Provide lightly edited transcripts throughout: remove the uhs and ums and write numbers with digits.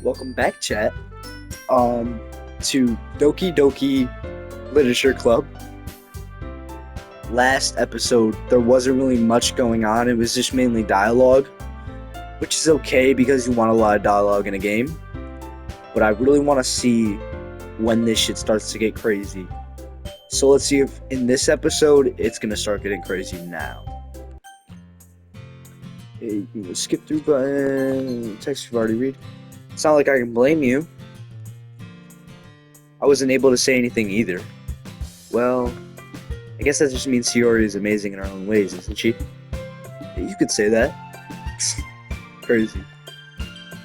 Welcome back, chat. To Doki Doki Literature Club. Last episode, there wasn't really much going on. It was just mainly dialogue, which is okay because you want a lot of dialogue in a game. But I really want to see when this shit starts to get crazy. So let's see if in this episode it's gonna start getting crazy now. Hey, you skip through button. Text you've already read. It's not like I can blame you. I wasn't able to say anything either. Well, I guess that just means Shiori is amazing in her own ways, isn't she? You could say that. Crazy.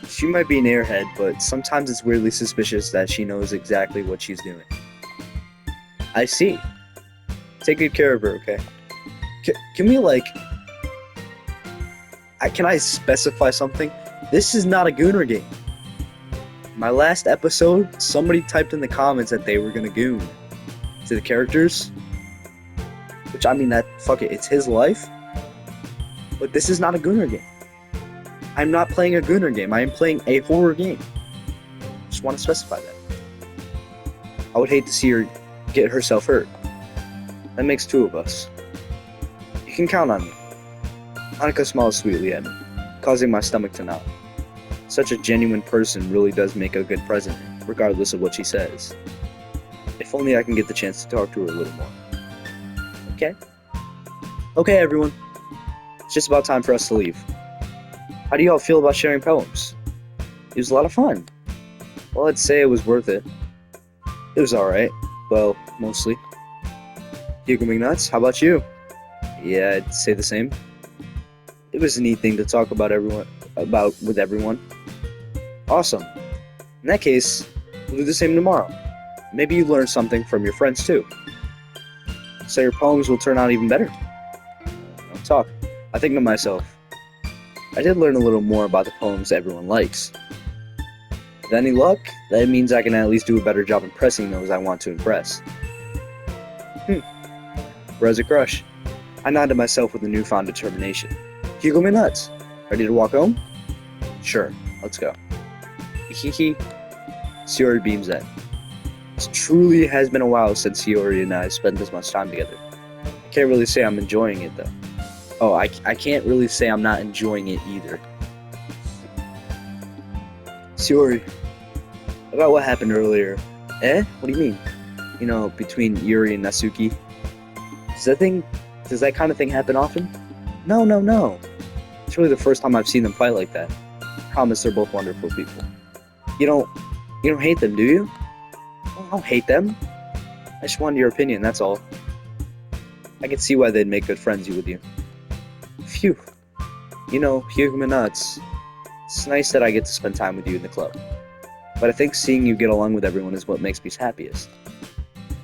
She might be an airhead, but sometimes it's weirdly suspicious that she knows exactly what she's doing. I see. Take good care of her, okay? Can we, can I specify something? This is not a Gooner game. My last episode, somebody typed in the comments that they were gonna goon to the characters. Which, I mean, fuck it, it's his life. But this is not a Gooner game. I'm not playing a Gooner game, I am playing a horror game. Just want to specify that. I would hate to see her get herself hurt. That makes two of us. You can count on me. Hanukkah smiles sweetly at me, causing my stomach to knot. Such a genuine person really does make a good president, regardless of what she says. If only I can get the chance to talk to her a little more. Okay? Okay, everyone. It's just about time for us to leave. How do you all feel about sharing poems? It was a lot of fun. Well, I'd say it was worth it. It was alright. Well, mostly. Hugo McNuts, how about you? Yeah, I'd say the same. It was a neat thing to talk about with everyone. Awesome. In that case, we'll do the same tomorrow. Maybe you learn something from your friends too. So your poems will turn out even better. I'll talk. I think to myself, I did learn a little more about the poems everyone likes. With any luck, that means I can at least do a better job impressing those I want to impress. Where's a crush? I nodded to myself with a newfound determination. Hugo me nuts. Ready to walk home? Sure, let's go. Hehe. Shiori beams in. It truly has been a while since Shiori and I spent this much time together. I can't really say I'm enjoying it though. Oh, I can't really say I'm not enjoying it either. Shiori, about what happened earlier. Eh? What do you mean? You know, between Yuri and Natsuki. Does that kind of thing happen often? No. It's really the first time I've seen them fight like that. I promise they're both wonderful people. You don't hate them, do you? Well, I don't hate them. I just wanted your opinion, that's all. I can see why they'd make good friends with you. Phew. You know, human nuts. It's nice that I get to spend time with you in the club. But I think seeing you get along with everyone is what makes me happiest.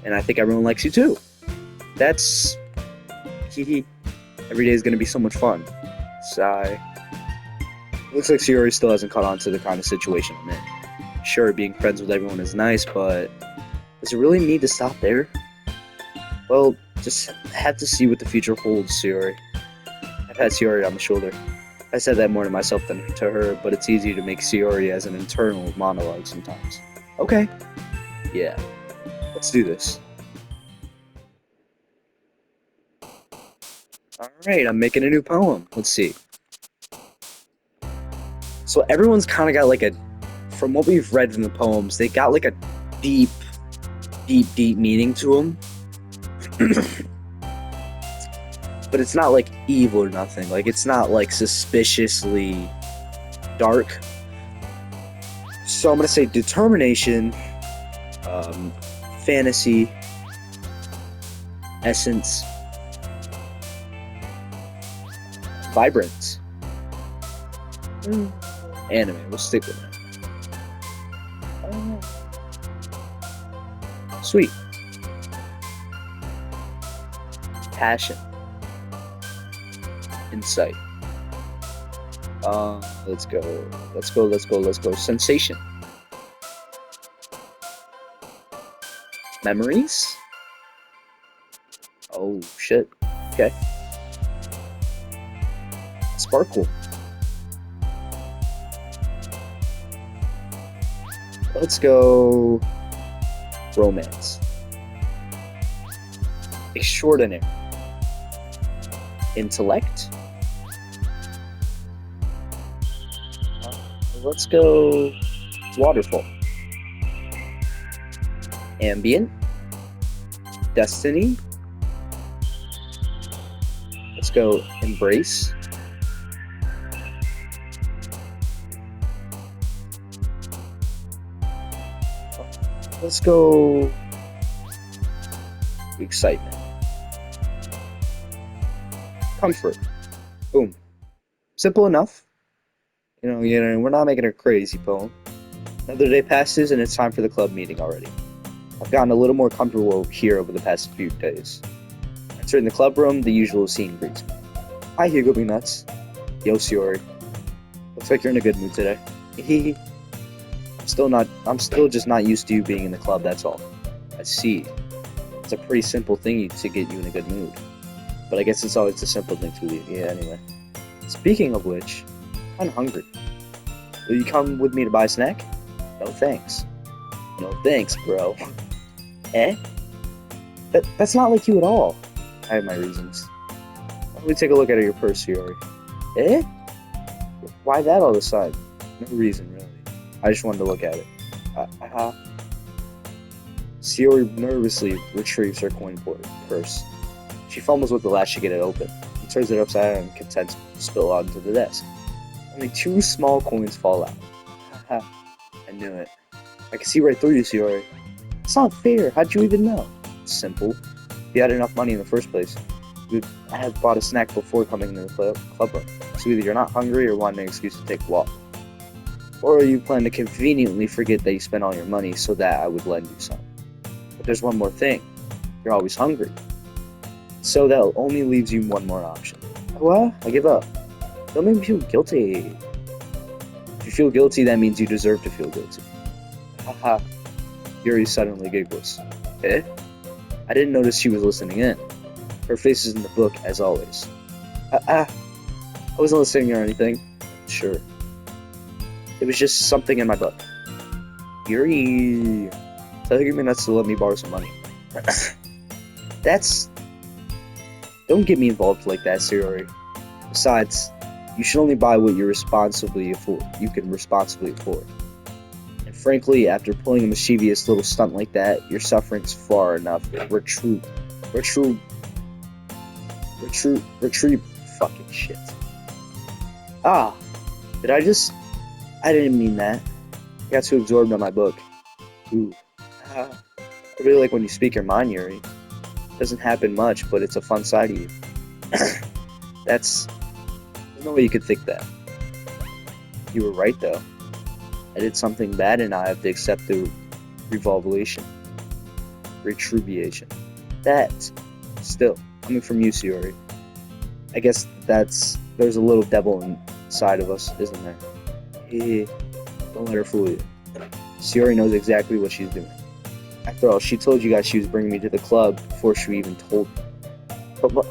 And I think everyone likes you too. That's... Hehe. Every day is gonna be so much fun. Sigh. Looks like Shiori still hasn't caught on to the kind of situation I'm in. Sure, being friends with everyone is nice, but does it really need to stop there? Well, just have to see what the future holds, Shiori. I've had Shiori on the shoulder. I said that more to myself than to her, but it's easy to make Shiori as an internal monologue sometimes. Okay. Yeah. Let's do this. Alright, I'm making a new poem. Let's see. So everyone's kind of got from what we've read from the poems, they got a deep meaning to them. But it's not evil or nothing. It's not suspiciously dark. So I'm gonna say determination, fantasy, essence, vibrant, anime. We'll stick with it. Sweet. Passion. Insight. Let's go. Sensation. Memories? Oh, shit. Okay. Sparkle. Let's go romance. Extraordinary. Intellect. Let's go waterfall. Ambient. Destiny. Let's go embrace. Let's go excitement. Comfort. Boom. Simple enough. We're not making a crazy poem. Another day passes and it's time for the club meeting already. I've gotten a little more comfortable here over the past few days. Entering the club room, the usual scene greets me. Hi, Hugo B. Nuts. Yo, Siori. Looks like you're in a good mood today. I'm still just not used to you being in the club, that's all. I see. It's a pretty simple thing to get you in a good mood. But I guess it's always the simple thing to leave. Yeah, anyway. Speaking of which, I'm hungry. Will you come with me to buy a snack? No thanks. No thanks, bro. Eh? That's not like you at all. I have my reasons. Let me take a look at your purse, Siori. Eh? Why that all of a sudden? No reason, really. I just wanted to look at it. Siori nervously retrieves her coin purse. She fumbles with the latch to get it open, and turns it upside down and contents spill out into the desk. Only 2 small coins fall out. I knew it. I can see right through you, Siori. It's not fair. How'd you even know? It's simple. If you had enough money in the first place, you'd have bought a snack before coming to the club room. So either you're not hungry or want an excuse to take a walk. Or you plan to conveniently forget that you spent all your money so that I would lend you some. But there's one more thing. You're always hungry. So that only leaves you one more option. What? I give up. Don't make me feel guilty. If you feel guilty, that means you deserve to feel guilty. Haha. Yuri suddenly giggles. Eh? I didn't notice she was listening in. Her face is in the book, as always. I wasn't listening or anything. Sure. It was just something in my book. Yuri. Tell Hugo B. Nuts to let me borrow some money. Don't get me involved like that, Siori. Besides, you should only buy what you can responsibly afford. And frankly, after pulling a mischievous little stunt like that, your suffering's far enough. Retrieve fucking shit. I didn't mean that. I got too absorbed on my book. Ooh. I really like when you speak your mind, Yuri. It doesn't happen much, but it's a fun side of you. There's no way you could think that. You were right, though. I did something bad and I have to accept the retribution. That, still, coming from you, Siori. I guess there's a little devil inside of us, isn't there? Don't let her fool you. Siori knows exactly what she's doing. After all, she told you guys she was bringing me to the club before she even told me. But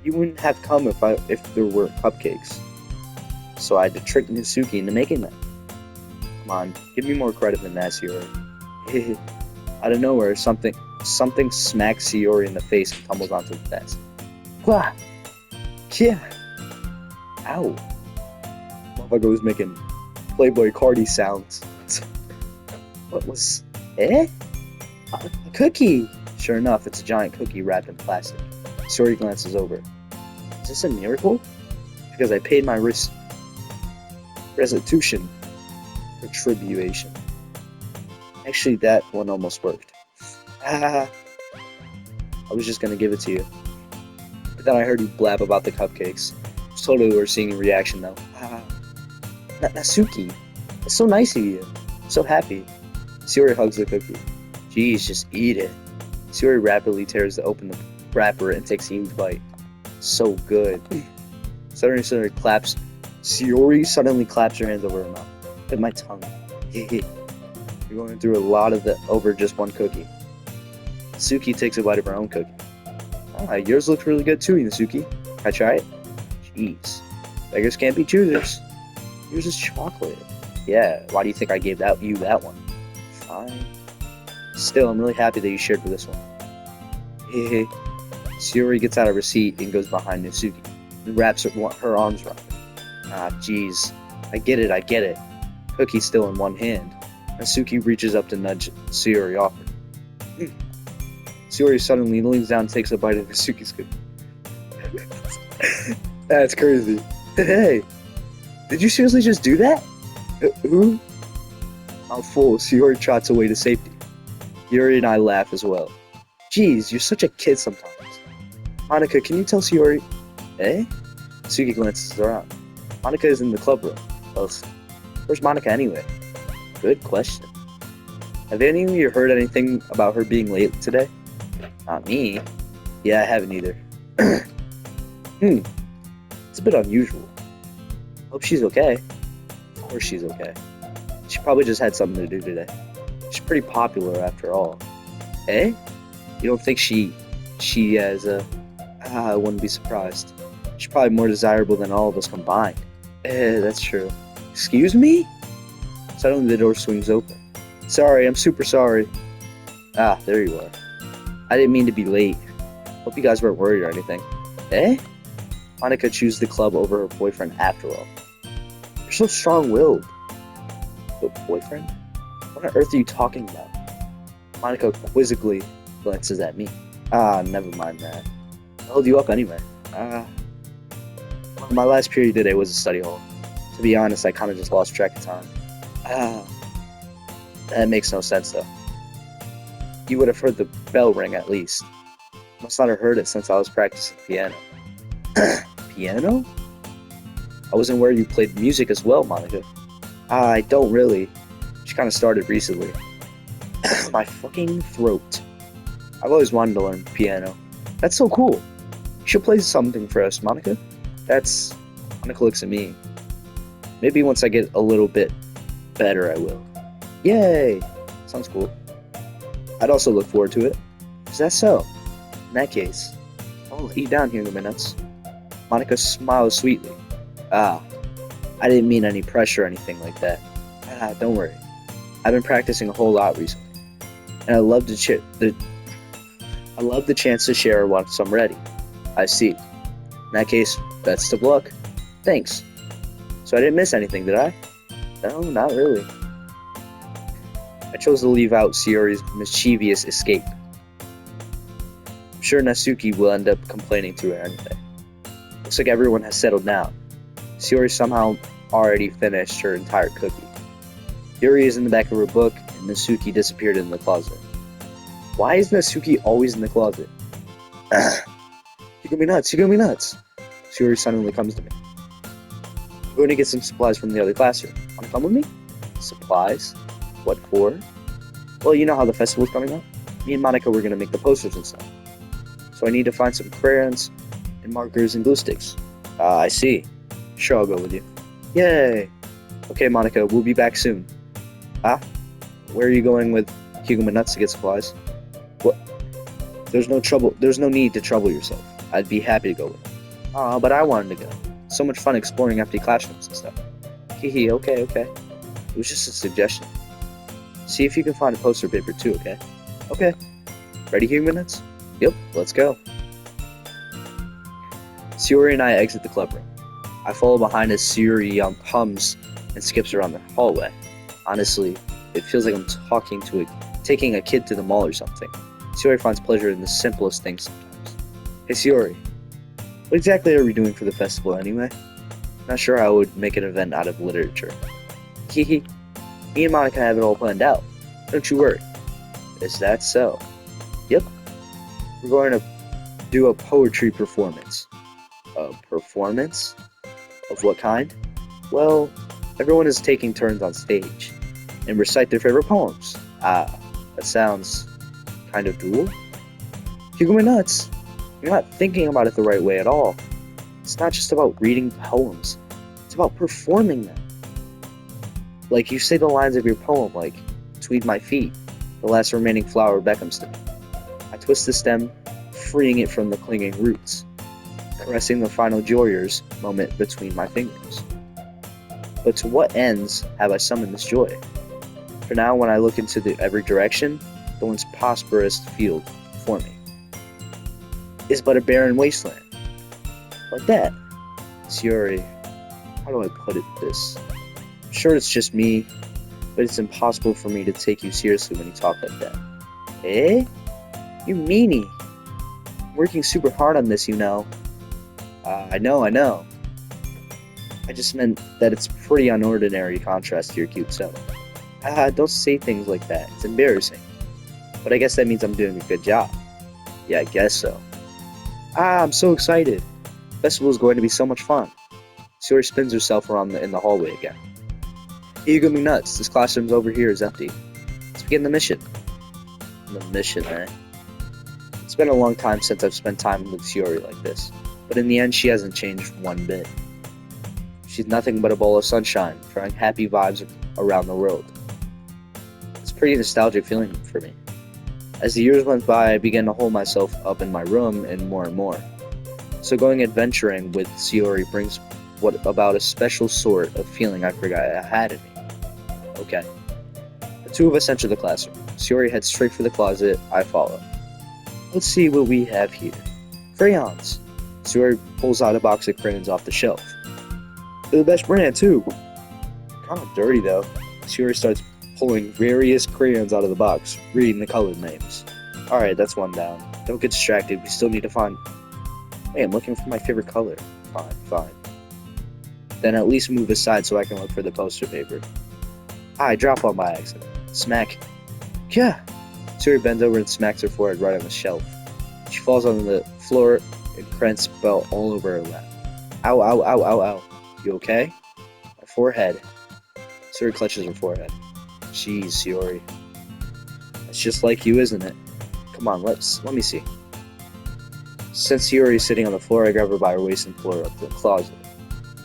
you wouldn't have come if there were cupcakes. So I had to trick Nasuki into making them. Come on, give me more credit than that, Siori. Out of nowhere, something smacks Siori in the face and tumbles onto the desk. Wah! Yeah! Ow! Motherfucker was making Playboy Cardi sounds. What was... Eh? A cookie! Sure enough, it's a giant cookie wrapped in plastic. Siori glances over. Is this a miracle? Because I paid my retribution. Actually, that one almost worked. I was just gonna give it to you. But then I heard you blab about the cupcakes. I was totally worth seeing your reaction, though. Nasuki, it's so nice of you. I'm so happy. Siori hugs the cookie. Jeez, just eat it. Siori rapidly tears open the wrapper and takes a huge bite. So good. Siori suddenly claps her hands over her mouth. Bit my tongue. You're going through a lot over just one cookie. Nasuki takes a bite of her own cookie. Yours looks really good too, Nasuki. Can I try it? Jeez. Beggars can't be choosers. Yours is chocolate. Yeah, why do you think I gave you that one? Fine. Still, I'm really happy that you shared for this one. Hey, Shiori gets out of her seat and goes behind Natsuki and wraps her arms around her. Ah, jeez. I get it. Cookie still in one hand. Natsuki reaches up to nudge Shiori off her. Shiori suddenly leans down and takes a bite of Natsuki's cookie. That's crazy. Hey, did you seriously just do that? Who? Mouthful, Shiori trots away to safety. Yuri and I laugh as well. Jeez, you're such a kid sometimes. Monica, can you tell Shiori? Eh? Suki glances around. Monica is in the club room. Well, where's Monica anyway? Good question. Have any of you heard anything about her being late today? Not me. Yeah, I haven't either. It's a bit unusual. Hope she's okay. Of course she's okay. She probably just had something to do today. She's pretty popular after all. Eh? You don't think she has a... I wouldn't be surprised. She's probably more desirable than all of us combined. That's true. Excuse me? Suddenly the door swings open. Sorry, I'm super sorry. Ah, there you are. I didn't mean to be late. Hope you guys weren't worried or anything. Eh? Monica chooses the club over her boyfriend after all. You're so strong-willed. But boyfriend? What on earth are you talking about? Monica quizzically glances at me. Ah, never mind that. I held you up anyway. My last period today was a study hall. To be honest, I kind of just lost track of time. That makes no sense though. You would have heard the bell ring at least. Must not have heard it since I was practicing piano. Piano? I wasn't where you played music as well, Monica. I don't really. She kind of started recently. My fucking throat. I've always wanted to learn piano. That's so cool. You should play something for us, Monica. Monica looks at me. Maybe once I get a little bit better, I will. Yay! Sounds cool. I'd also look forward to it. Is that so? In that case, I'll eat down here in a minute. Monica smiles sweetly. I didn't mean any pressure or anything like that. Don't worry. I've been practicing a whole lot recently, and I love the chance to share once I'm ready. I see. In that case, best of luck. Thanks. So I didn't miss anything, did I? No, not really. I chose to leave out Shiori's mischievous escape. I'm sure Natsuki will end up complaining to her anyway. Looks like everyone has settled down. Shiori somehow already finished her entire cookie. Yuri is in the back of her book, and Natsuki disappeared in the closet. Why is Natsuki always in the closet? You got me nuts. Shiori suddenly comes to me. I'm going to get some supplies from the other classroom. Want to come with me? Supplies? What for? Well, you know how the festival's coming up? Me and Monica were going to make the posters and stuff. So I need to find some crayons and markers and glue sticks. I see. Sure, I'll go with you. Yay! Okay, Monica, we'll be back soon. Where are you going with Hugum Nuts to get supplies? What? There's no need to trouble yourself. I'd be happy to go with you. But I wanted to go. So much fun exploring empty classrooms and stuff. Hehe, okay. It was just a suggestion. See if you can find a poster paper too, okay? Okay. Ready, Hugum Nuts? Yep, let's go. Shiori and I exit the club room. I follow behind as Shiori hums and skips around the hallway. Honestly, it feels like I'm taking a kid to the mall or something. Shiori finds pleasure in the simplest things sometimes. Hey Shiori, what exactly are we doing for the festival anyway? Not sure how I would make an event out of literature. Hehe, me and Monica have it all planned out. Don't you worry. Is that so? Yep. We're going to do a poetry performance. A performance? Of what kind? Well, everyone is taking turns on stage and recite their favorite poems. That sounds kind of dual. You go nuts. You're not thinking about it the right way at all. It's not just about reading poems. It's about performing them. Like you say the lines of your poem like, "Between my feet, the last remaining flower beckons to me. I twist the stem, freeing it from the clinging roots, caressing the final joyous moment between my fingers." But to what ends have I summoned this joy? For now, when I look into every direction, the once prosperous field before me is but a barren wasteland. Like that. Sayori, how do I put this? I'm sure it's just me, but it's impossible for me to take you seriously when you talk like that. Eh? You meanie. I'm working super hard on this, you know. I know. I just meant that it's pretty unordinary contrast to your cute self. Don't say things like that. It's embarrassing. But I guess that means I'm doing a good job. Yeah, I guess so. I'm so excited. Festival is going to be so much fun. Sayori spins herself around in the hallway again. You got me nuts. This classroom's over here is empty. Let's begin the mission. The mission, eh? It's been a long time since I've spent time with Sayori like this. But in the end, she hasn't changed one bit. She's nothing but a bowl of sunshine, throwing happy vibes around the world. It's a pretty nostalgic feeling for me. As the years went by, I began to hold myself up in my room and more. So going adventuring with Sayori brings what about a special sort of feeling I forgot I had in me. Okay. The two of us enter the classroom. Sayori heads straight for the closet, I follow. Let's see what we have here. Crayons. Sayori pulls out a box of crayons off the shelf. They're the best brand too. Kind of dirty though. Sayori starts pulling various crayons out of the box, reading the color names. Alright, that's one down. Don't get distracted, we still need to find... Hey, I'm looking for my favorite color. Fine. Then at least move aside so I can look for the poster paper. I drop one by accident. Smack. Yeah! Sayori bends over and smacks her forehead right on the shelf. She falls on the floor and crayons spill all over her lap. Ow. You okay? My forehead. Sayori clutches her forehead. Jeez, Sayori. That's just like you, isn't it? Come on, let me see. Since Sayori is sitting on the floor, I grab her by her waist and pull her up to the closet.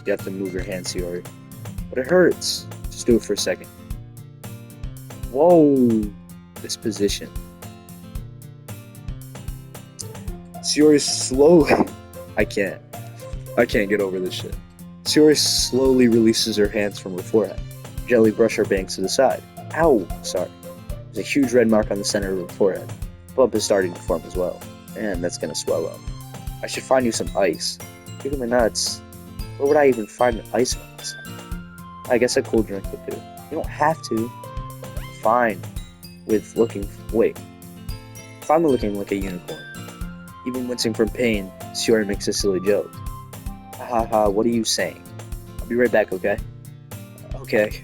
You have to move your hand, Sayori. But it hurts. Just do it for a second. Whoa! This position. Sayori slowly... I can't get over this shit. Sayori slowly releases her hands from her forehead. Gently brush her bangs to the side. Ow! Sorry. There's a huge red mark on the center of her forehead. A bump is starting to form as well. And that's gonna swell up. I should find you some ice. Give me nuts. Where would I even find an ice box? I guess a cold drink would do. You don't have to. Fine. Finally looking like a unicorn. Even wincing from pain, Sayori makes a silly joke. Ha, what are you saying? I'll be right back, okay? Okay.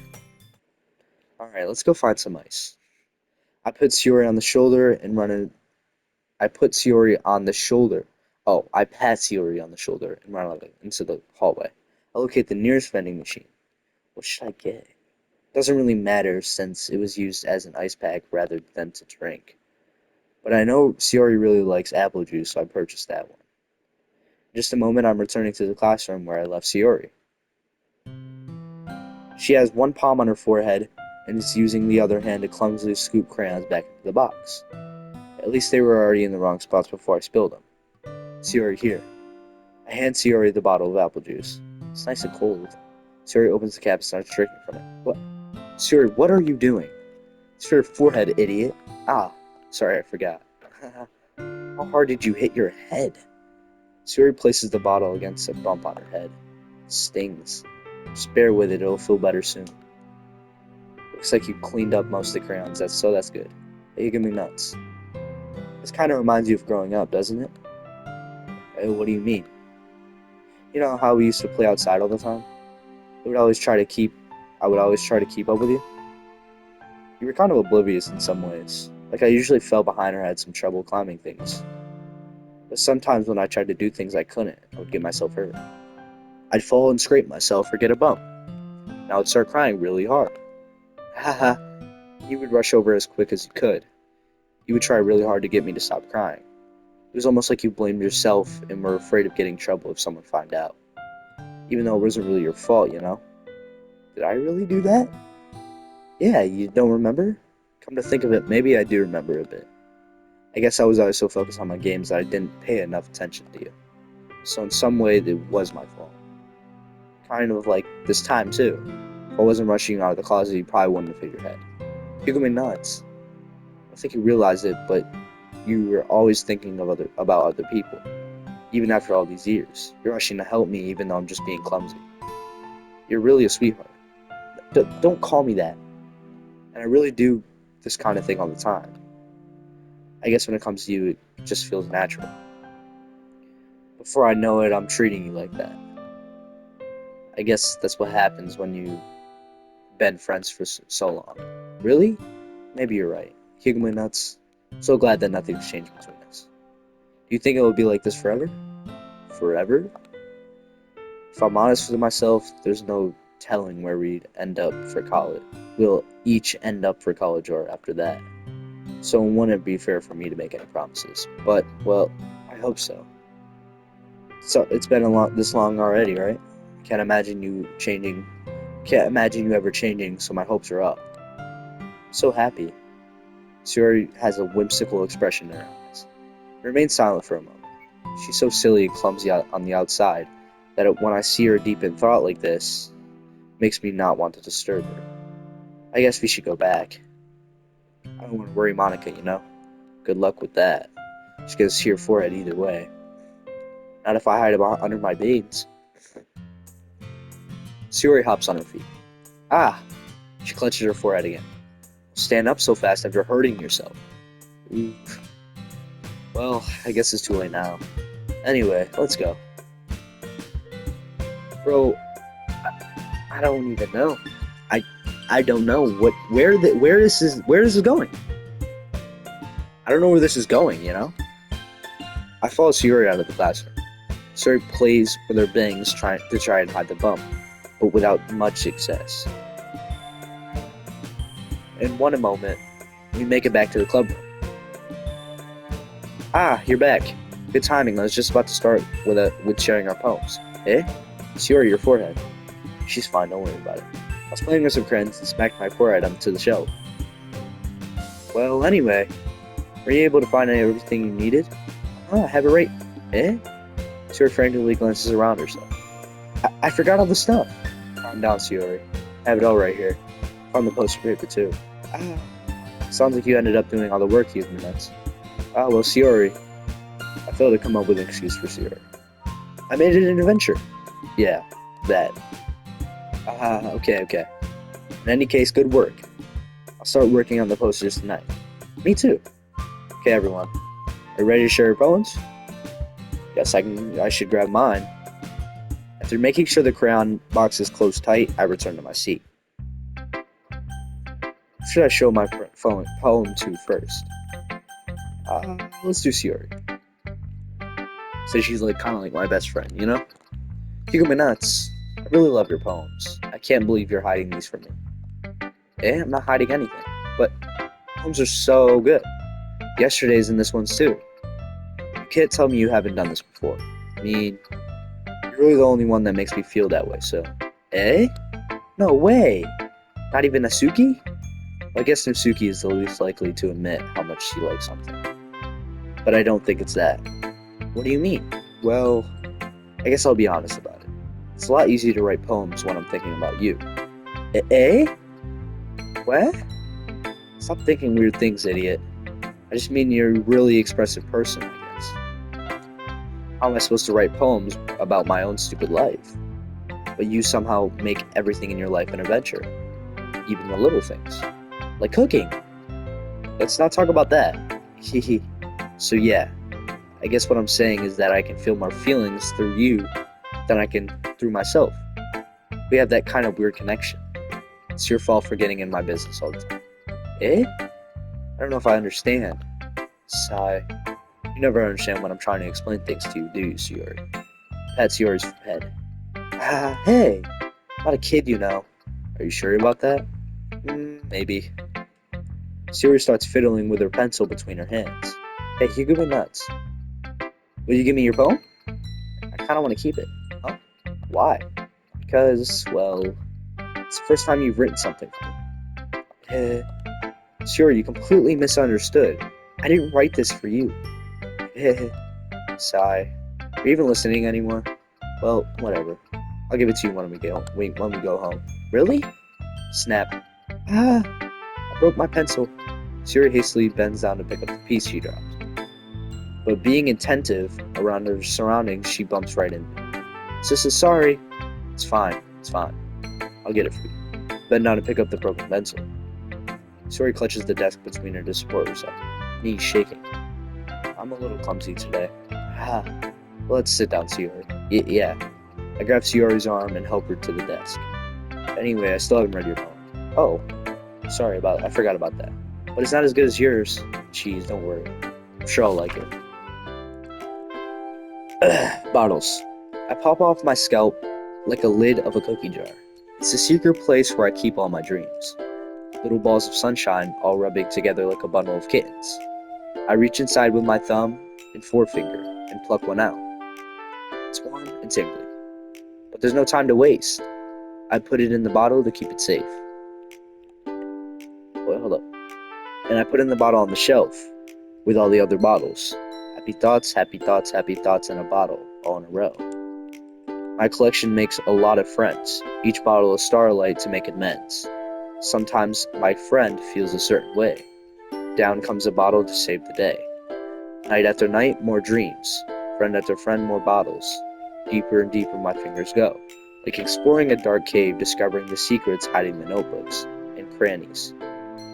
Alright, let's go find some ice. I put Sayori on the shoulder and I pat Sayori on the shoulder and run out into the hallway. I locate the nearest vending machine. What should I get? Doesn't really matter since it was used as an ice pack rather than to drink. But I know Sayori really likes apple juice, so I purchased that one. In just a moment, I'm returning to the classroom where I left Sayori. She has one palm on her forehead and is using the other hand to clumsily scoop crayons back into the box. At least they were already in the wrong spots before I spilled them. Sayori, here. I hand Sayori the bottle of apple juice. It's nice and cold. Sayori opens the cap and starts drinking from it. What? Sayori, what are you doing? It's for your forehead, idiot. Sorry, I forgot. How hard did you hit your head? Sayori places the bottle against a bump on her head. It stings. Just bear with it, it'll feel better soon. Looks like you cleaned up most of the crayons, that's good. Hey, you give me nuts. This kind of reminds you of growing up, doesn't it? Hey, what do you mean? You know how we used to play outside all the time? I would always try to keep up with you. You were kind of oblivious in some ways. Like I usually fell behind or had some trouble climbing things. But sometimes when I tried to do things I couldn't, I would get myself hurt. I'd fall and scrape myself or get a bump. And I would start crying really hard. Haha. You would rush over as quick as you could. You would try really hard to get me to stop crying. It was almost like you blamed yourself and were afraid of getting in trouble if someone found out. Even though it wasn't really your fault, you know? Did I really do that? Yeah, you don't remember? Come to think of it, maybe I do remember a bit. I guess I was always so focused on my games that I didn't pay enough attention to you. So in some way, it was my fault. Kind of like this time too. I wasn't rushing you out of the closet, you probably wouldn't have hit your head. You're going nuts. I think you realize it, but you were always thinking about other people. Even after all these years. You're rushing to help me even though I'm just being clumsy. You're really a sweetheart. Don't call me that. And I really do this kind of thing all the time. I guess when it comes to you, it just feels natural. Before I know it, I'm treating you like that. I guess that's what happens when you've been friends for so long. Really? Maybe you're right. Higuma nuts. So glad that nothing's changed between us. Do you think it will be like this forever? Forever? If I'm honest with myself, there's no telling where we'd end up for college. We'll each end up for college or after that. So it wouldn't be fair for me to make any promises. But, well, I hope so. So it's been this long already, right? Can't imagine you ever changing, so my hopes are up. So happy. Suri has a whimsical expression in her eyes. Remain silent for a moment. She's so silly and clumsy on the outside that when I see her deep in thought like this, makes me not want to disturb her. I guess we should go back. I don't want to worry Monica, you know? Good luck with that. She gets to see her forehead either way. Not if I hide it under my beans. Suri hops on her feet. Ah! She clenches her forehead again. Stand up so fast after hurting yourself. Ooh. Well, I guess it's too late now. Anyway, let's go. Bro, I don't even know. I don't know where this is going. I don't know where this is going, you know? I follow Suri out of the classroom. Suri plays with her bangs to try and hide the bump, but without much success. In one moment, we make it back to the club room. Ah, you're back. Good timing. I was just about to start with sharing our poems. Eh? Suri, your forehead. She's fine, don't worry about it. I was playing with some friends and smacked my forehead onto the shelf. Well, anyway, were you able to find everything you needed? Oh, I have it right. Eh? Suri frantically glances around herself. I forgot all the stuff. Calm down, Suri. I have it all right here. Found the poster paper too. Ah, sounds like you ended up doing all the work, you nuts. Ah, well, Suri. I failed to come up with an excuse for Suri. I made it an adventure. Yeah, that. Okay. In any case, good work. I'll start working on the posters tonight. Me too. Okay, everyone. Are you ready to share your poems? Guess I should grab mine. After making sure the crayon box is closed tight, I return to my seat. Who should I show my poem to first? Let's do Suri. So she's kind of like my best friend, you know? You got me nuts. I really love your poems. I can't believe you're hiding these from me. I'm not hiding anything, but poems are so good. Yesterday's and this one's too. You can't tell me you haven't done this before. I mean, you're really the only one that makes me feel that way, so. No way! Not even Nasuki? Well, I guess Nasuki is the least likely to admit how much she likes something. But I don't think it's that. What do you mean? Well, I guess I'll be honest about it. It's a lot easier to write poems when I'm thinking about you. What? Stop thinking weird things, idiot. I just mean you're a really expressive person, I guess. How am I supposed to write poems about my own stupid life? But you somehow make everything in your life an adventure. Even the little things. Like cooking. Let's not talk about that. Hehe. So yeah, I guess what I'm saying is that I can feel more feelings through you than I can through myself. We have that kind of weird connection. It's your fault for getting in my business all the time. I don't know if I understand. Sigh. You never understand when I'm trying to explain things to you, do you, Suri? Pet's yours for head. Hey! I'm not a kid, you know. Are you sure about that? Maybe. Suri starts fiddling with her pencil between her hands. Hey, you give me nuts. Will you give me your poem? I kind of want to keep it. Huh? Why? Because, well, it's the first time you've written something for me. Sure, you completely misunderstood. I didn't write this for you. Sigh. Are you even listening anymore? Well, whatever. I'll give it to you when we go home. Really? Snap. Ah! I broke my pencil. Sayori hastily bends down to pick up the piece she dropped. But being attentive around her surroundings, she bumps right into me. Sister, sorry. It's fine. It's fine. I'll get it for you. Bend down to pick up the broken pencil. Sayori clutches the desk between her to support herself, knees shaking. I'm a little clumsy today. Ah, let's sit down, Sayori. Yeah. I grab Sayori's arm and help her to the desk. Anyway, I still haven't read your poem. Oh, sorry I forgot about that. But it's not as good as yours. Jeez, don't worry. I'm sure I'll like it. Bottles. I pop off my scalp like a lid of a cookie jar. It's a secret place where I keep all my dreams. Little balls of sunshine all rubbing together like a bundle of kittens. I reach inside with my thumb and forefinger and pluck one out. It's warm and tingly. But there's no time to waste. I put it in the bottle to keep it safe. Wait, hold up. And I put in the bottle on the shelf with all the other bottles. Happy thoughts, happy thoughts, happy thoughts in a bottle, all in a row. My collection makes a lot of friends, each bottle a starlight to make amends. Sometimes my friend feels a certain way. Down comes a bottle to save the day. Night after night, more dreams. Friend after friend, more bottles. Deeper and deeper my fingers go, like exploring a dark cave, discovering the secrets hiding in the notebooks and crannies.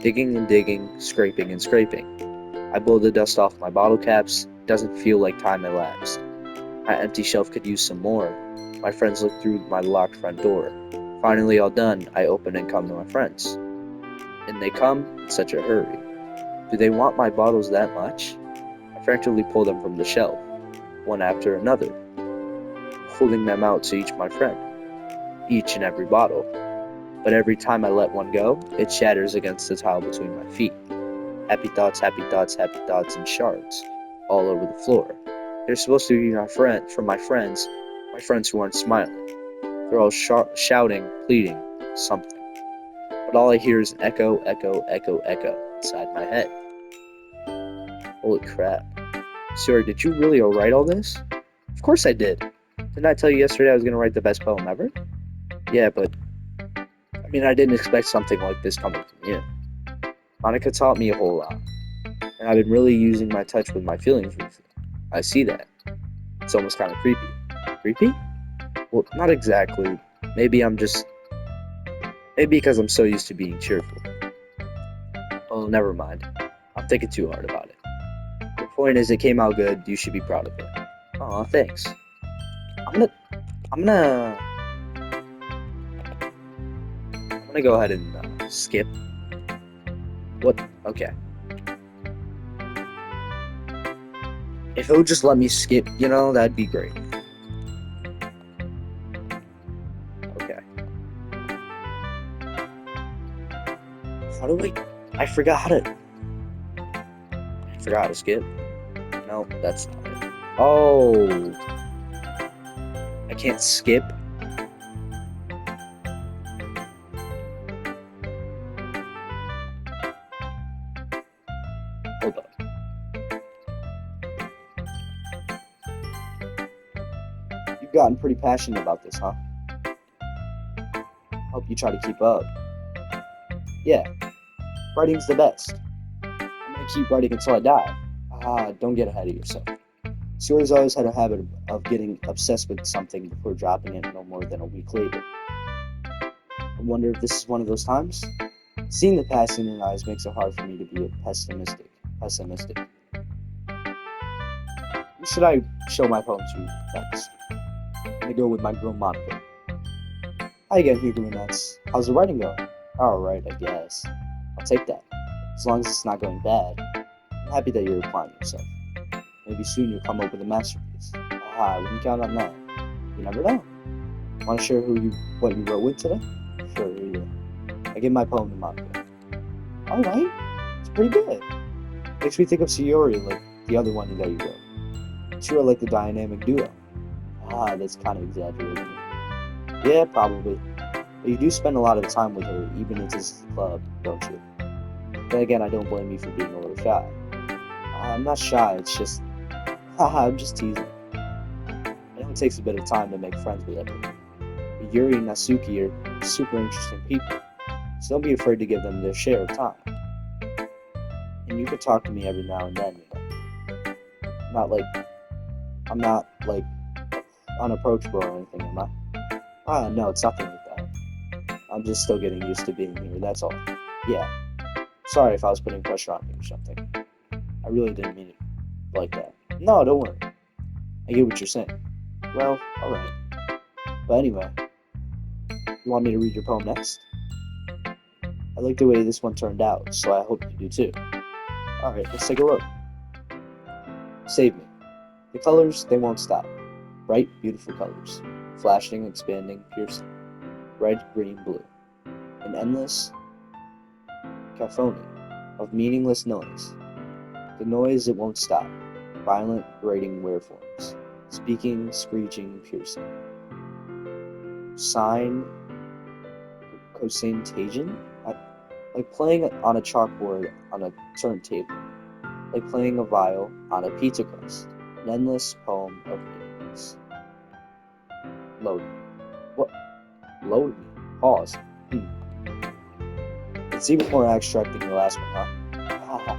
Digging and digging, scraping and scraping. I blow the dust off my bottle caps, doesn't feel like time elapsed. My empty shelf could use some more. My friends look through my locked front door. Finally all done, I open and come to my friends. And they come in such a hurry. Do they want my bottles that much? I frantically pull them from the shelf, one after another, holding them out to each my friend, each and every bottle. But every time I let one go, it shatters against the tile between my feet. Happy thoughts, happy thoughts, happy thoughts in shards, all over the floor. They're supposed to be my friends who aren't smiling. They're all shouting, pleading, something. But all I hear is echo, echo, echo, echo inside my head. Holy crap. Sayori, did you really write all this? Of course I did. Didn't I tell you yesterday I was going to write the best poem ever? Yeah, but I didn't expect something like this coming from you. Monica taught me a whole lot, and I've been really using my touch with my feelings recently. I see that. It's almost kind of creepy. Creepy? Well, not exactly. Maybe because I'm so used to being cheerful. Oh, never mind. I'm thinking too hard about it. The point is, it came out good. You should be proud of it. Aw, thanks. I'm gonna go ahead and skip. What? Okay. If it would just let me skip, that'd be great. Okay. How do I forgot how to skip. No, that's not it. Oh. I can't skip. Hold up. You've gotten pretty passionate about this, huh? Hope you try to keep up. Yeah, writing's the best. I'm gonna keep writing until I die. Don't get ahead of yourself. Sayori's always had a habit of getting obsessed with something before dropping it no more than a week later. I wonder if this is one of those times? Seeing the passion in her eyes makes it hard for me to be pessimistic. Who should I show my poem to next? I'm gonna go with my girl Monica. Hi again, Hugo Nuts. How's the writing going? Alright, I guess. I'll take that. As long as it's not going bad. I'm happy that you're applying yourself. Maybe soon you'll come up with a masterpiece. I wouldn't count on that. You never know. Want to share what you wrote with today? Sure, here you go. I give my poem to Monica. Alright, it's pretty good. Makes me think of Sayori, like the other one that you wrote. Two are like the dynamic duo. That's kind of exaggerating. Yeah, probably. But you do spend a lot of time with her, even if it's the club, don't you? Then again, I don't blame you for being a little shy. I'm not shy, it's just... I'm just teasing. I know it takes a bit of time to make friends with everyone. But Yuri and Natsuki are super interesting people. So don't be afraid to give them their share of time. And you could talk to me every now and then, I'm not like unapproachable or anything, am I? No, it's nothing like that. I'm just still getting used to being here, that's all. Yeah. Sorry if I was putting pressure on you or something. I really didn't mean it like that. No, don't worry. I get what you're saying. Well, alright. But anyway, you want me to read your poem next? I like the way this one turned out, so I hope you do too. Alright, let's take a look. Save me. The colors, they won't stop. Bright, beautiful colors. Flashing, expanding, piercing. Red, green, blue. An endless cacophony of meaningless noise. The noise, it won't stop. Violent, grating waveforms. Speaking, screeching, piercing. Sine, cosine, like playing on a chalkboard on a turntable. Like playing a viol on a pizza crust. An endless poem of meanings. Load. What? Load me. Pause. It's even more abstract than your last one, huh?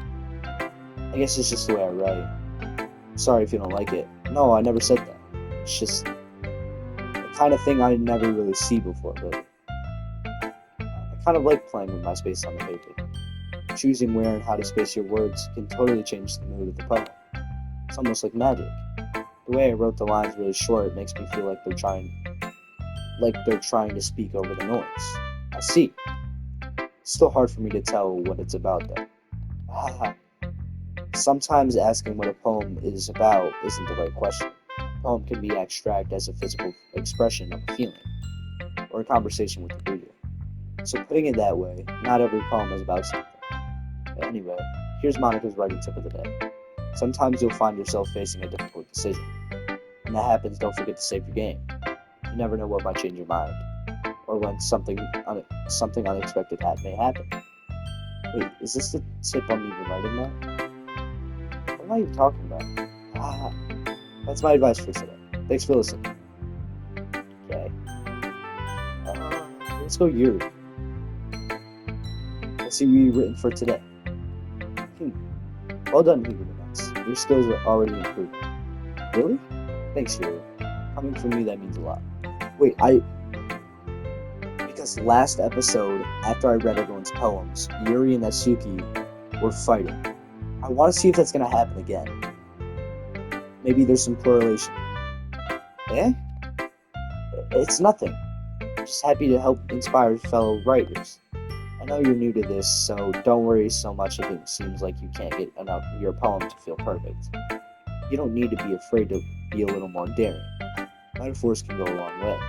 I guess it's just the way I write. Sorry if you don't like it. No, I never said that. It's just the kind of thing I never really see before, really. I kind of like playing with my space on the paper. Choosing where and how to space your words can totally change the mood of the poem. It's almost like magic. The way I wrote the lines really short makes me feel like they're trying to speak over the noise. I see. It's still hard for me to tell what it's about, though. Sometimes asking what a poem is about isn't the right question. A poem can be abstract as a physical expression of a feeling, or a conversation with the reader. So putting it that way, not every poem is about something. Anyway, here's Monica's writing tip of the day. Sometimes you'll find yourself facing a difficult decision. When that happens, don't forget to save your game. You never know what might change your mind, or when something unexpected may happen. Wait, is this the tip I'm even writing now? What am I even talking about? That's my advice for today. Thanks for listening. Okay. Let's go Yuri. Let's see what you've written for today. Well done, Hugo Nuts. Your skills are already improving. Really? Thanks, Yuri. Coming from me, that means a lot. Wait, because last episode, after I read everyone's poems, Yuri and Natsuki were fighting. I want to see if that's going to happen again. Maybe there's some correlation. Eh? It's nothing. I'm just happy to help inspire fellow writers. I know you're new to this, so don't worry so much if it seems like you can't get enough of your poem to feel perfect. You don't need to be afraid to be a little more daring. Metaphors can go a long way.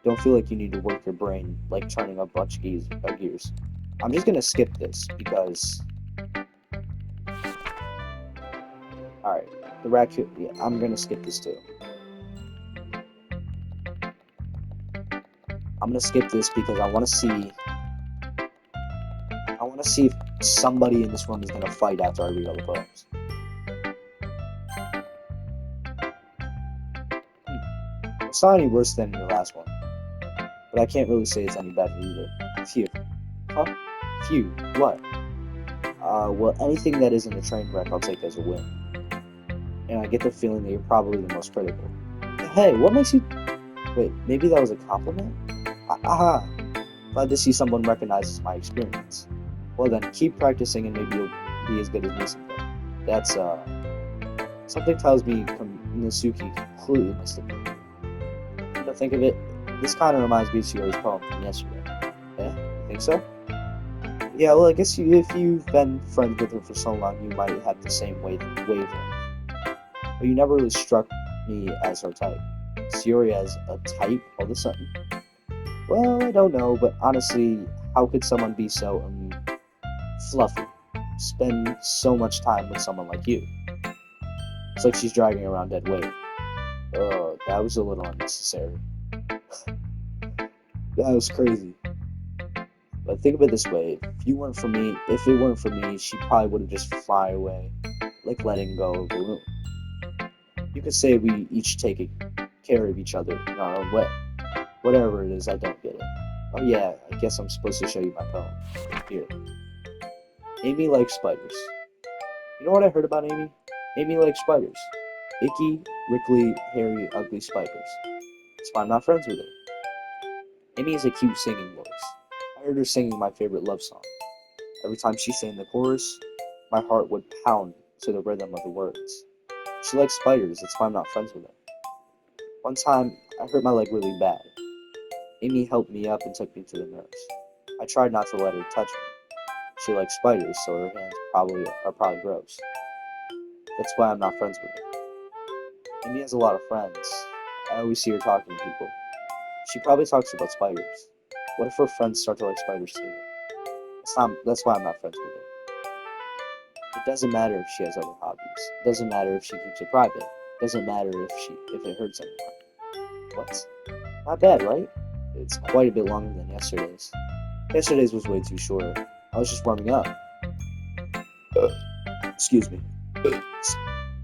Don't feel like you need to work your brain like turning a bunch of gears. I'm just gonna skip this because... Alright, the raccoon, yeah, I'm gonna skip this too. I'm gonna skip this because I wanna see if somebody in this room is gonna fight after I read all the poems. It's not any worse than your last one, but I can't really say it's any better either. Phew. Huh? Phew. What? Well, anything that isn't a train wreck I'll take as a win. And I get the feeling that you're probably the most critical. Hey, what makes you... Wait, maybe that was a compliment? Aha! Glad to see someone recognizes my experience. Well then, keep practicing and maybe you'll be as good as me someday. That's, something tells me Natsuki completely missed it. Come to think of it, this kind of reminds me of Yuri's poem from yesterday. Yeah? You think so? Yeah, well, I guess if you've been friends with her for so long, you might have the same wavelength. But you never really struck me as her type. Is Yuri as a type all of a sudden? Well, I don't know, but honestly, how could someone be so fluffy? Spend so much time with someone like you. It's like she's dragging around dead weight. Oh, that was a little unnecessary. That was crazy. But think of it this way, if it weren't for me, she probably would have just fly away, like letting go of the balloon. You could say we each take care of each other in our own way. Whatever it is, I don't get it. Oh yeah, I guess I'm supposed to show you my poem. Here. Amy likes spiders. You know what I heard about Amy? Amy likes spiders. Icky, wrinkly, hairy, ugly spiders. That's why I'm not friends with her. Amy has a cute singing voice. I heard her singing my favorite love song. Every time she sang the chorus, my heart would pound to the rhythm of the words. She likes spiders, that's why I'm not friends with her. One time, I hurt my leg really bad. Amy helped me up and took me to the nurse. I tried not to let her touch me. She likes spiders, so her hands are probably gross. That's why I'm not friends with her. Amy has a lot of friends. I always see her talking to people. She probably talks about spiders. What if her friends start to like spiders too? That's why I'm not friends with her. It doesn't matter if she has other hobbies. It doesn't matter if she keeps it private. It doesn't matter if it hurts anyone. What? Not bad, right? It's quite a bit longer than yesterday's. Yesterday's was way too short. I was just warming up. Excuse me.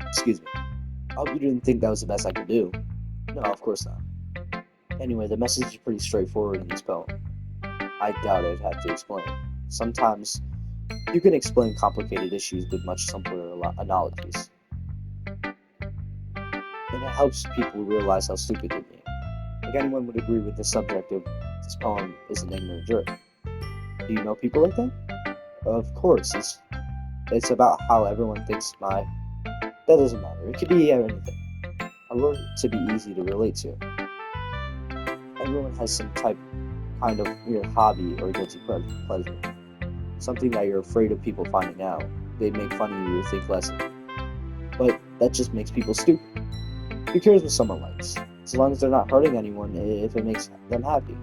Excuse me. I hope you didn't think that was the best I could do. No, of course not. Anyway, the message is pretty straightforward in this poem. I doubt I'd have to explain. Sometimes you can explain complicated issues with much simpler analogies. And it helps people realize how stupid they're being. Like anyone would agree with the subject of this poem is an ignorant jerk. Do you know people like that? Of course, it's about how everyone thinks that doesn't matter. It could be anything. I wrote it to be easy to relate to. Everyone has some kind of weird hobby or guilty pleasure. Something that you're afraid of people finding out. They make fun of you or think less of you. But that just makes people stupid. Who cares what someone likes? As long as they're not hurting anyone if it makes them happy.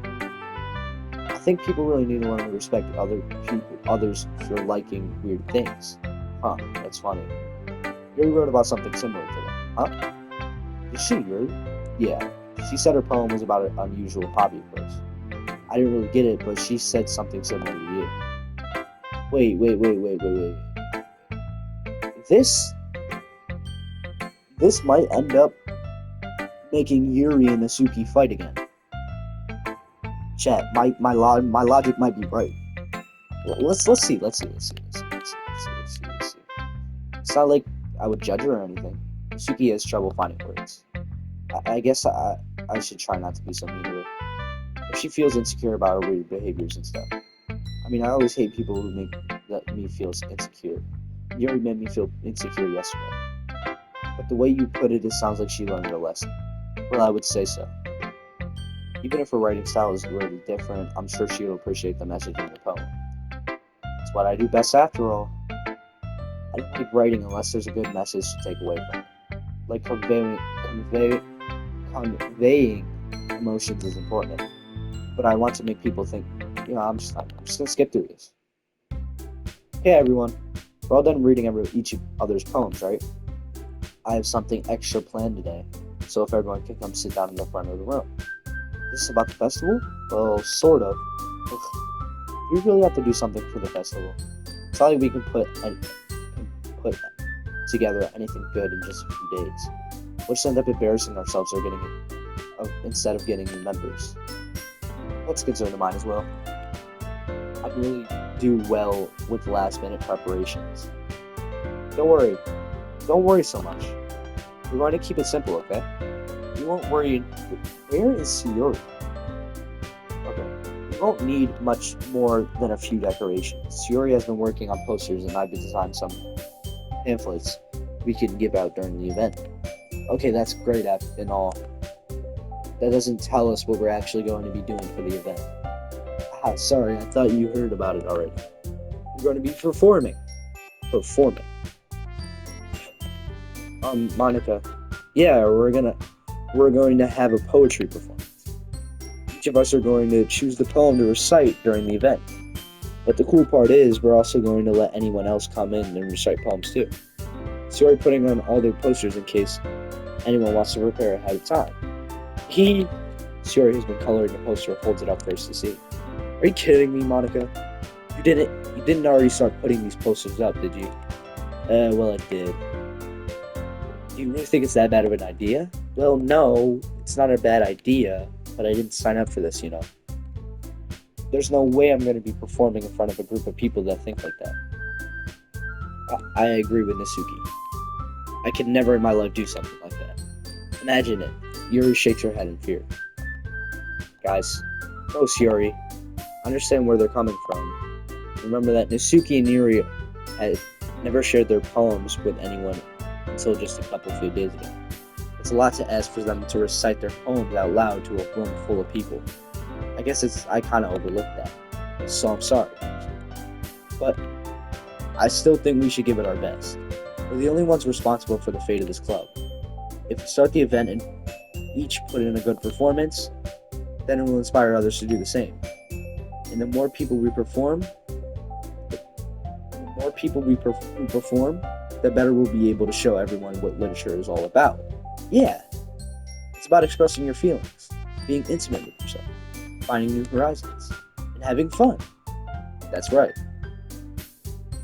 I think people really need to learn to respect others for liking weird things. Huh, that's funny. You wrote about something similar to that, huh? Is she weird? Yeah. She said her poem was about an unusual hobby of hers. I didn't really get it, but she said something similar to you. Wait. This might end up making Yuri and Asuki fight again. Chat, my logic might be right. Let's see. It's not like I would judge her or anything. Asuki has trouble finding words. I guess I should try not to be so mean to her. If she feels insecure about her weird behaviors and stuff. I mean, I always hate people who make me feel insecure. Yuri made me feel insecure yesterday. But the way you put it sounds like she learned her lesson. Well, I would say so. Even if her writing style is really different, I'm sure she will appreciate the message in the poem. It's what I do best after all. I don't like writing unless there's a good message to take away from it. Like conveying emotions is important. But I want to make people think, I'm just gonna skip through this. Hey everyone, we're all done reading each other's poems, right? I have something extra planned today, so if everyone can come sit down in the front of the room. This is about the festival? Well, sort of. Ugh. We really have to do something for the festival. It's not like we can put together anything good in just a few days. We'll just end up embarrassing ourselves instead of getting new members. That's a concern of mine as well. I really do well with last-minute preparations. Don't worry so much. We're going to keep it simple, okay? You won't worry. Where is Sayori? Okay. We won't need much more than a few decorations. Sayori has been working on posters and I've designed some pamphlets we can give out during the event. Okay, that's great and all. That doesn't tell us what we're actually going to be doing for the event. Sorry, I thought you heard about it already. We're going to be performing. Monica. Yeah, we're going to have a poetry performance. Each of us are going to choose the poem to recite during the event. But the cool part is, we're also going to let anyone else come in and recite poems too. So we're putting on all their posters in case anyone wants to prepare ahead of time. Sayori has been coloring the poster, holds it up for us to see. Are you kidding me, Monica? You didn't already start putting these posters up, did you? Well, I did. Do you really think it's that bad of an idea? Well, no, it's not a bad idea, but I didn't sign up for this, There's no way I'm going to be performing in front of a group of people that think like that. I agree with Nasuki. I could never in my life do something like that. Imagine it. Yuri shakes her head in fear. Guys, no, Shiori. Understand where they're coming from. Remember that Nasuki and Yuri had never shared their poems with anyone until just a few days ago. It's a lot to ask for them to recite their poems out loud to a room full of people. I guess I kind of overlooked that, so I'm sorry. But I still think we should give it our best. We're the only ones responsible for the fate of this club. If we start the event and each put in a good performance, then it will inspire others to do the same. And the more people we perform, the better we'll be able to show everyone what literature is all about. Yeah, it's about expressing your feelings, being intimate with yourself, finding new horizons, and having fun. That's right.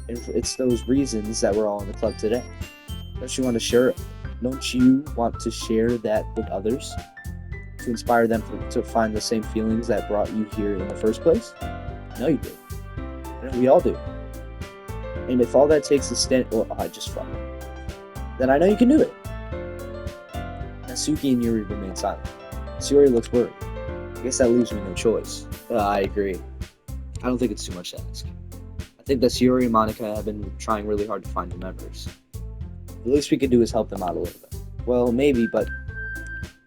And it's those reasons that we're all in the club today. Don't you want to share that with others? To inspire them to find the same feelings that brought you here in the first place? I know you do. And we all do. And if all that takes is I just fucked. Then I know you can do it. Nasuki and Yuri remain silent. Yuri looks worried. I guess that leaves me no choice. I agree. I don't think it's too much to ask. I think that Yuri and Monica have been trying really hard to find new members. The least we can do is help them out a little bit. Well, maybe, but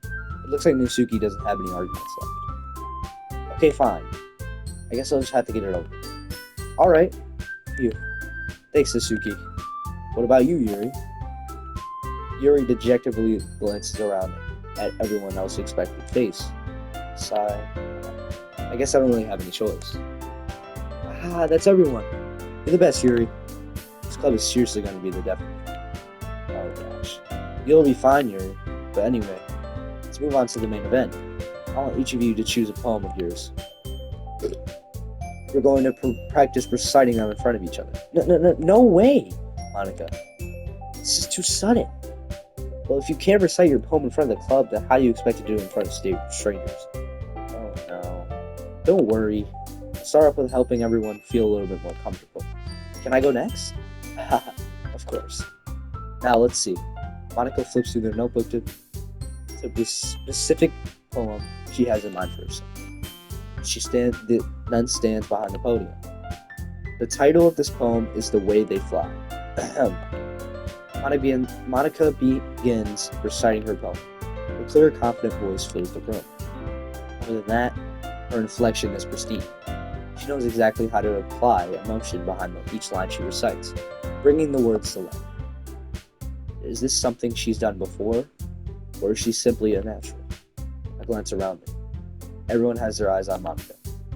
it looks like Nasuki doesn't have any arguments left. Okay, fine. I guess I'll just have to get it over. Alright. You. Thanks, Nasuki. What about you, Yuri? Yuri dejectedly glances around at everyone else's expectant face. Sigh. I guess I don't really have any choice. That's everyone. You're the best, Yuri. This club is seriously going to be the death of me. Oh gosh. You'll be fine, Yuri. But anyway, let's move on to the main event. I want each of you to choose a poem of yours. We're going to practice reciting them in front of each other. No way, Monica. This is too sudden. Well, if you can't recite your poem in front of the club, then how do you expect to do it in front of strangers? Oh no. Don't worry. I'll start off with helping everyone feel a little bit more comfortable. Can I go next? Of course. Now let's see. Monica flips through their notebook to the specific poem she has in mind for herself. She then stands behind the podium. The title of this poem is The Way They Fly. Monica begins reciting her poem. Her clear, confident voice fills the room. Other than that, her inflection is pristine. She knows exactly how to apply emotion behind each line she recites, bringing the words to life. Is this something she's done before, or is she simply a natural? I glance around me. Everyone has their eyes on Monica.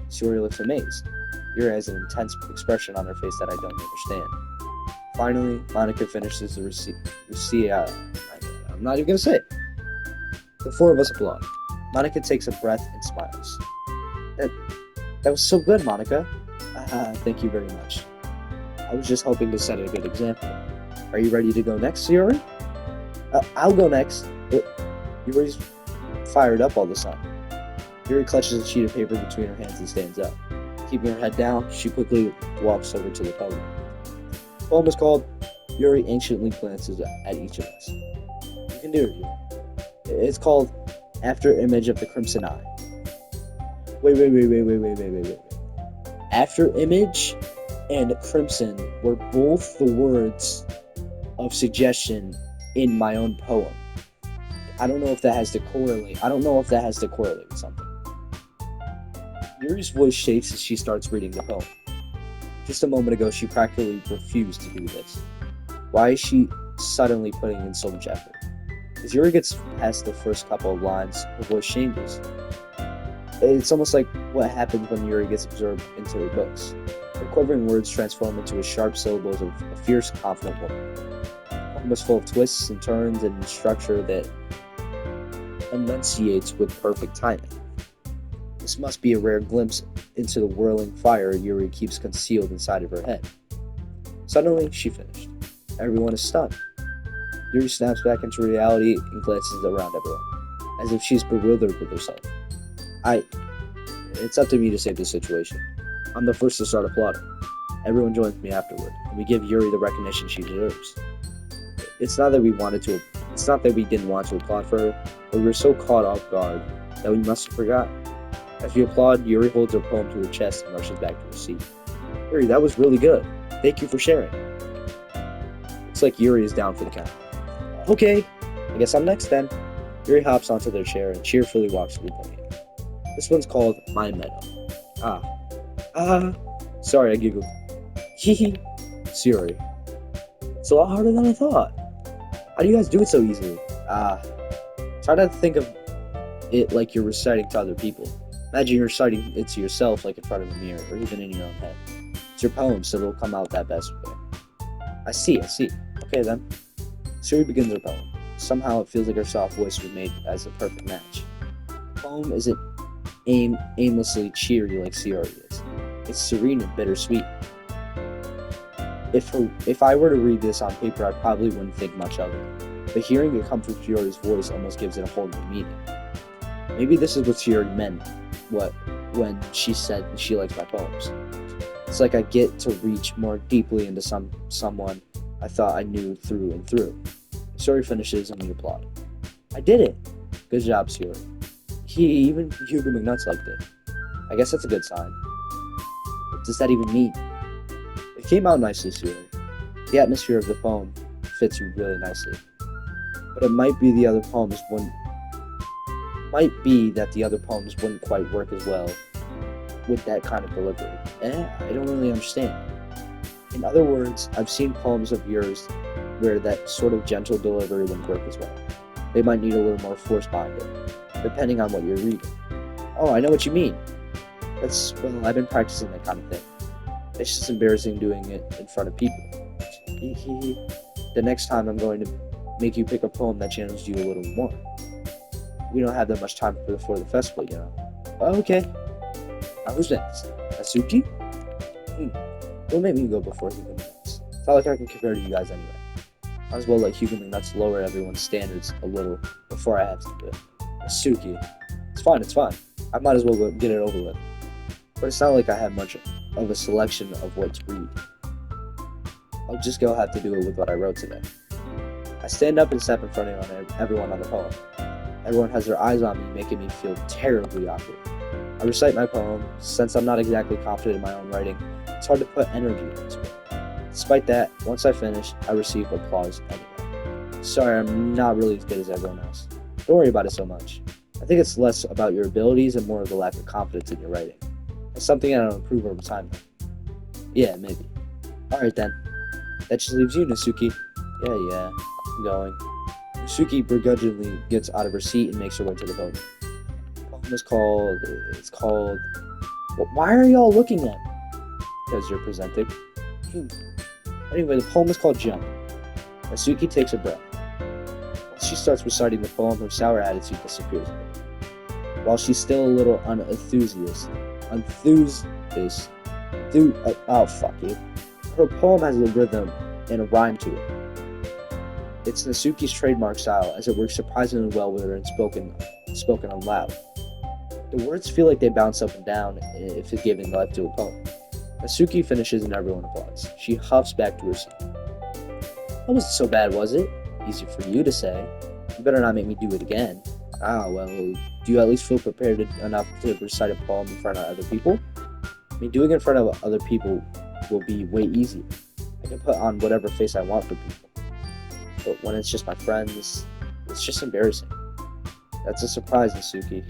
Shiori looks amazed. Yuri has an intense expression on her face that I don't understand. Finally, Monica finishes the I'm not even gonna say it. The four of us applaud. Monica takes a breath and smiles. That was so good, Monica. Thank you very much. I was just hoping to set a good example. Are you ready to go next, Yuri? I'll go next. Yuri's fired up all the time. Yuri clutches a sheet of paper between her hands and stands up. Keeping her head down, she quickly walks over to the podium. The poem is called Yuri Anciently Glances at Each of Us. You can do it, Yuri. It's called After Image of the Crimson Eye. Wait. After Image and Crimson were both the words of suggestion in my own poem. I don't know if that has to correlate with something. Yuri's voice shakes as she starts reading the poem. Just a moment ago, she practically refused to do this. Why is she suddenly putting in so much effort? As Yuri gets past the first couple of lines, her voice changes. It's almost like what happens when Yuri gets absorbed into her books. Her quivering words transform into sharp syllables of a fierce, confident woman. The poem is full of twists and turns and structure that enunciates with perfect timing. This must be a rare glimpse into the whirling fire Yuri keeps concealed inside of her head. Suddenly, she finished. Everyone is stunned. Yuri snaps back into reality and glances around everyone, as if she's bewildered with herself. It's up to me to save the situation. I'm the first to start applauding. Everyone joins me afterward, and we give Yuri the recognition she deserves. It's not that we didn't want to applaud for her, but we were so caught off guard that we must have forgotten. As we applaud, Yuri holds her poem to her chest and rushes back to her seat. Yuri, that was really good. Thank you for sharing. Looks like Yuri is down for the count. Okay, I guess I'm next then. Yuri hops onto their chair and cheerfully walks to the podium. This one's called My Meadow. Sorry, I giggled. Hehe. It's Yuri. It's a lot harder than I thought. How do you guys do it so easily? Try not to think of it like you're reciting to other people. Imagine you're reciting it to yourself, like in front of a mirror, or even in your own head. It's your poem, so it'll come out that best way. I see. Okay then. Suri begins her poem. Somehow it feels like her soft voice was made as a perfect match. The poem isn't aimlessly cheery like Suri is. It's serene and bittersweet. If I were to read this on paper, I probably wouldn't think much of it. But hearing it come from Suri's voice almost gives it a whole new meaning. Maybe this is what Suri meant when she said she likes my poems. It's like I get to reach more deeply into someone I thought I knew through and through. Suri finishes and we applaud. I did it! Good job, Suri. Even Hugo McNuts liked it. I guess that's a good sign. What does that even mean? It came out nicely, Suri. The atmosphere of the poem fits you really nicely. But it might be that the other poems wouldn't quite work as well with that kind of delivery. I don't really understand. In other words, I've seen poems of yours where that sort of gentle delivery wouldn't work as well. They might need a little more force behind it, depending on what you're reading. Oh, I know what you mean. I've been practicing that kind of thing. It's just embarrassing doing it in front of people. The next time I'm going to make you pick a poem that challenged you a little more. We don't have that much time before the festival, you know. Okay. Now who's next? Asuki? Don't make me go before Hugo McNuts. It's not like I can compare to you guys anyway. Might as well let Hugo McNuts lower everyone's standards a little before I have to do it. Asuki. It's fine. I might as well go get it over with. But it's not like I have much of a selection of what to read. I'll just have to do it with what I wrote today. I stand up and step in front of everyone on the poem. Everyone has their eyes on me, making me feel terribly awkward. I recite my poem. Since I'm not exactly confident in my own writing, it's hard to put energy into it. Despite that, once I finish, I receive applause anyway. Sorry, I'm not really as good as everyone else. Don't worry about it so much. I think it's less about your abilities and more of the lack of confidence in your writing. It's something I'll improve over time, though. Yeah, maybe. Alright then. That just leaves you, Nasuki. Yeah, I'm going. Nasuki begrudgingly gets out of her seat and makes her way to the podium. The poem is called... Why are y'all looking at me? Because you're presenting. Anyway, the poem is called Jump. Nasuki takes a breath. Once she starts reciting the poem, her sour attitude disappears a bit. While she's still a little her poem has a rhythm and a rhyme to it. It's Nasuki's trademark style, as it works surprisingly well with her and spoken out loud. The words feel like they bounce up and down if it's giving life to a poem. Nasuki finishes and everyone applauds. She huffs back to her seat. That wasn't so bad, was it? Easy for you to say. You better not make me do it again. Well, do you at least feel prepared enough to recite a poem in front of other people? I mean, doing it in front of other people will be way easier. I can put on whatever face I want for people. But when it's just my friends, it's just embarrassing. That's a surprise, Nasuki.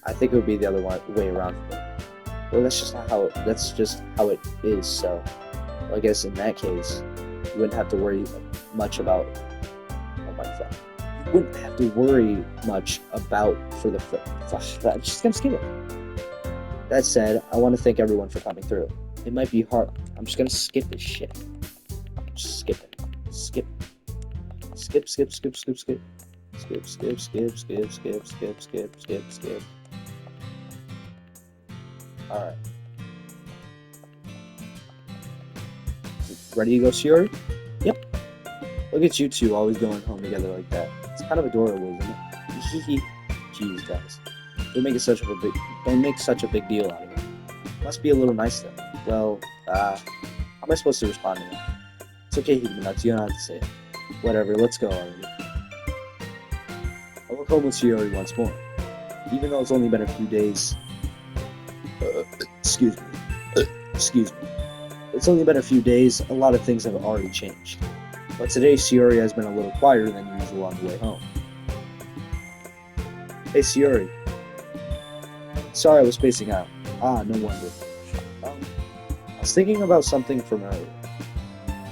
I think it would be the other way around for me. Well, that's just how it is, so I guess in that case, you wouldn't have to worry much about... Oh my fuck. You wouldn't have to worry much about for the... I'm just gonna skip it. That said, I want to thank everyone for coming through. It might be hard. I'm just gonna skip this shit. Just skip it. Skip. Alright. Ready to go, Suri? Yep. Look at you two always going home together like that. It's kind of adorable, isn't it? Jeez, guys. Don't make such a big deal out of it. Must be a little nice though. Well, how am I supposed to respond to that? It's okay, Nuts, you don't have to say it. Whatever, let's go already. I look home with Shiori once more. Even though it's only been a few days. Excuse me. Excuse me. It's only been a few days, a lot of things have already changed. But today, Shiori has been a little quieter than usual on the way home. Hey, Shiori. Sorry I was spacing out. Ah, no wonder. I was thinking about something from earlier.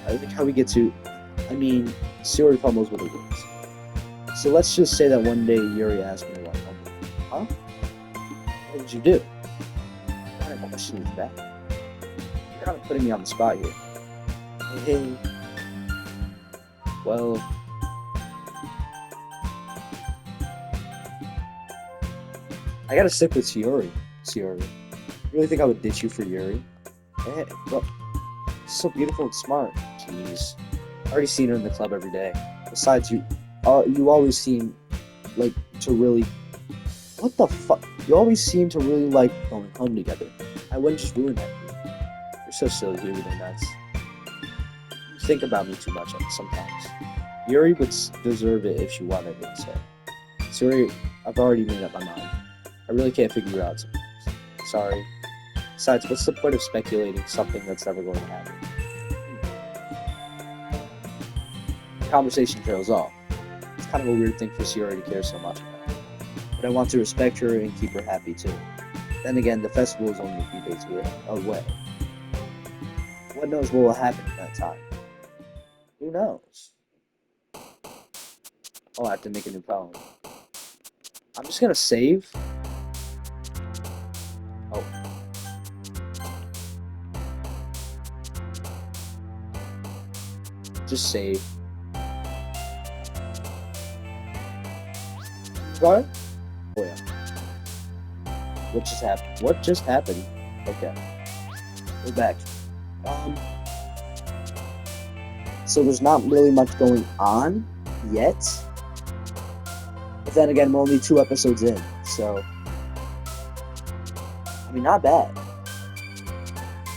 I think how we get to... Shiori fumbles with her words. So let's just say that one day Yuri asked me about something. Huh? What did you do? What kind of question is that? You're kind of putting me on the spot here. Hey. Well... I gotta stick with Shiori. You really think I would ditch you for Yuri? Hey, well, she's so beautiful and smart. Jeez. I've already seen her in the club every day. Besides, you always seem like to really... What the fuck? You always seem to really like going home together. I wouldn't just ruin that for you. You're so silly, Yuri, they're nuts. You think about me too much sometimes. Yuri would deserve it if she wanted it, so... Yuri, I've already made up my mind. I really can't figure it out sometimes. Sorry. Besides, what's the point of speculating something that's never going to happen? The conversation trails off. It's kind of a weird thing for Shiori to care so much about. But I want to respect her and keep her happy too. Then again, the festival is only a few days away. What knows what will happen at that time? Who knows? Oh, I have to make a new poem. I'm just gonna save. Oh. Just save. What? Oh yeah. What just happened? What just happened? Okay. We're back. So there's not really much going on yet. But then again, we're only 2 episodes in, so... not bad.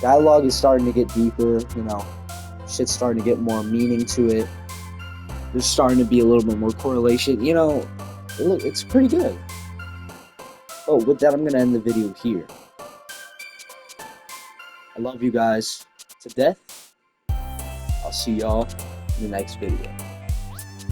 Dialogue is starting to get deeper, shit's starting to get more meaning to it. There's starting to be a little bit more correlation, it's pretty good. Oh, with that, I'm going to end the video here. I love you guys to death. I'll see y'all in the next video.